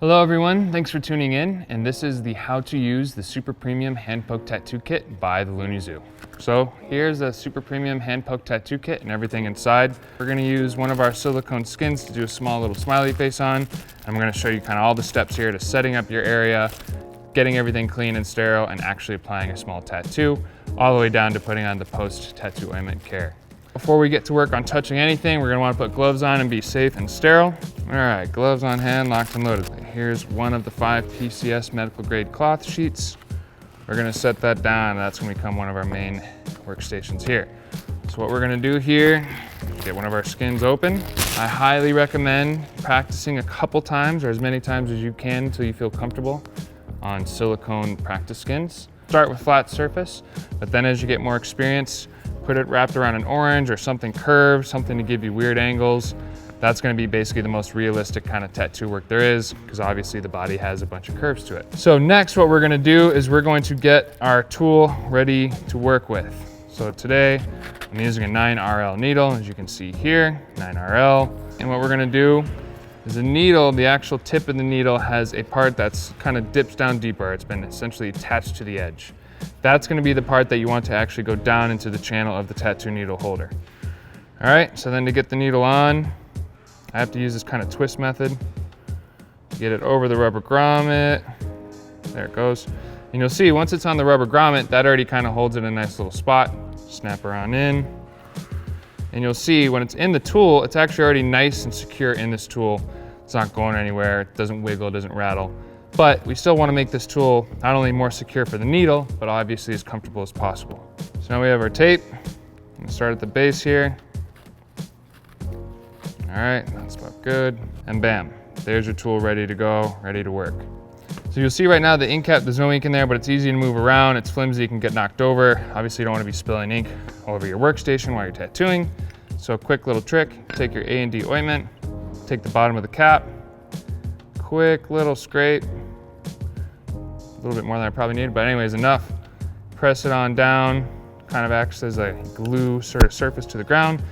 Hello everyone, thanks for tuning in, and this is the how to use the super premium hand poke tattoo kit by the Looney Zoo. So here's a super premium hand poke tattoo kit and everything inside. We're gonna use one of our silicone skins to do a small little smiley face on, and I'm gonna show you kind of all the steps here to setting up your area, getting everything clean and sterile, and actually applying a small tattoo, all the way down to putting on the post-tattoo ointment care. Before we get to work on touching anything, we're gonna wanna put gloves on and be safe and sterile. All right, gloves on hand, locked and loaded. Here's one of the 5 PCS medical grade cloth sheets. We're gonna set that down, and that's gonna become one of our main workstations here. So what we're gonna do here, get one of our skins open. I highly recommend practicing a couple times or as many times as you can until you feel comfortable on silicone practice skins. Start with flat surface, but then as you get more experience, put it wrapped around an orange or something curved, something to give you weird angles. That's gonna be basically the most realistic kind of tattoo work there is, because obviously the body has a bunch of curves to it. So next what we're gonna do is we're going to get our tool ready to work with. So today I'm using a 9RL needle, as you can see here, 9RL. And what we're gonna do is the needle, the actual tip of the needle has a part that's kind of dips down deeper. It's been essentially attached to the edge. That's gonna be the part that you want to actually go down into the channel of the tattoo needle holder. All right, so then to get the needle on, I have to use this kind of twist method to get it over the rubber grommet. There it goes. And you'll see once it's on the rubber grommet, that already kind of holds it in a nice little spot. Snap around in. And you'll see when it's in the tool, it's actually already nice and secure in this tool. It's not going anywhere, it doesn't wiggle, it doesn't rattle. But we still want to make this tool not only more secure for the needle, but obviously as comfortable as possible. So now we have our tape. I'm gonna start at the base here. All right, that's about good. And bam, there's your tool ready to go, ready to work. So you'll see right now the ink cap, there's no ink in there, but it's easy to move around. It's flimsy, it can get knocked over. Obviously you don't want to be spilling ink all over your workstation while you're tattooing. So a quick little trick, take your A&D ointment, take the bottom of the cap, quick little scrape, a little bit more than I probably need, but anyways, enough. Press it on down, kind of acts as a glue sort of surface to the ground,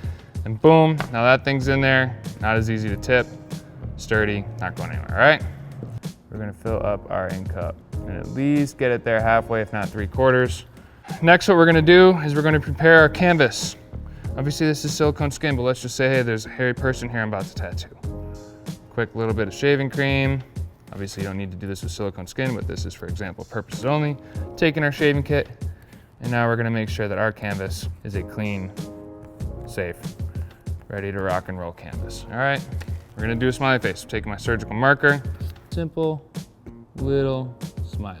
and boom, now that thing's in there, not as easy to tip, sturdy, not going anywhere, all right? We're gonna fill up our ink cup and at least get it there halfway, if not 3/4. Next, what we're gonna do is we're gonna prepare our canvas. Obviously this is silicone skin, but let's just say, hey, there's a hairy person here I'm about to tattoo. Quick little bit of shaving cream. Obviously you don't need to do this with silicone skin, but this is for example purposes only. Taking our shaving kit, and now we're gonna make sure that our canvas is a clean, safe, ready to rock and roll canvas. All right, we're gonna do a smiley face. I'm taking my surgical marker. Simple, little smiley.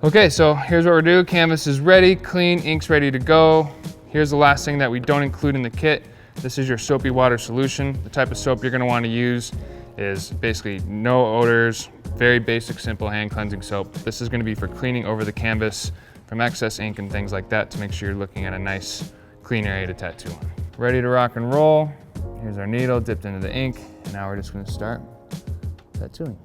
Okay, so here's what we're doing. Canvas is ready, clean, ink's ready to go. Here's the last thing that we don't include in the kit. This is your soapy water solution. The type of soap you're gonna wanna use is basically no odors, very basic, simple hand cleansing soap. This is gonna be for cleaning over the canvas from excess ink and things like that to make sure you're looking at a nice, clean area to tattoo on. Ready to rock and roll. Here's our needle dipped into the ink, and now we're just gonna start tattooing.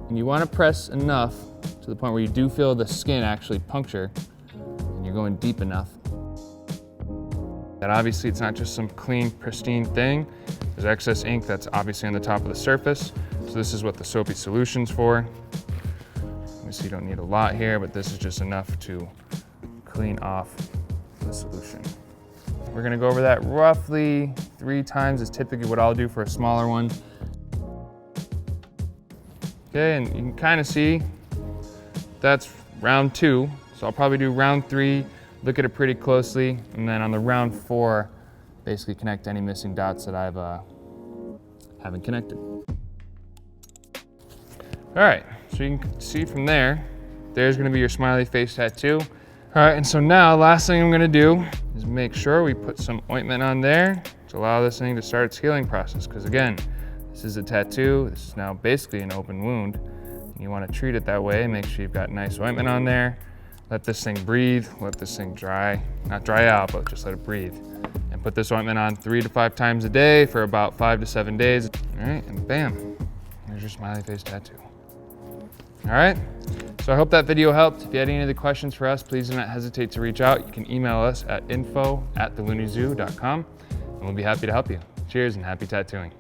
And you wanna press enough to the point where you do feel the skin actually puncture, and you're going deep enough that obviously it's not just some clean, pristine thing. There's excess ink that's obviously on the top of the surface. So this is what the soapy solution's for. Obviously you don't need a lot here, but this is just enough to clean off the solution. We're gonna go over that roughly 3 times is typically what I'll do for a smaller one. Okay, and you can kind of see that's round 2. So I'll probably do round 3, look at it pretty closely, and then on the round 4, basically connect any missing dots that I've haven't connected. All right, so you can see from there, there's gonna be your smiley face tattoo. All right, and so now last thing I'm gonna do is make sure we put some ointment on there to allow this thing to start its healing process. Because again, this is a tattoo. This is now basically an open wound. And you wanna treat it that way. Make sure you've got nice ointment on there. Let this thing breathe, let this thing dry. Not dry out, but just let it breathe. And put this ointment on 3 to 5 times a day for about 5 to 7 days. All right, and bam, there's your smiley face tattoo. All right, so I hope that video helped. If you had any other questions for us, please do not hesitate to reach out. You can email us at info@thelooneyzoo.com, and we'll be happy to help you. Cheers and happy tattooing.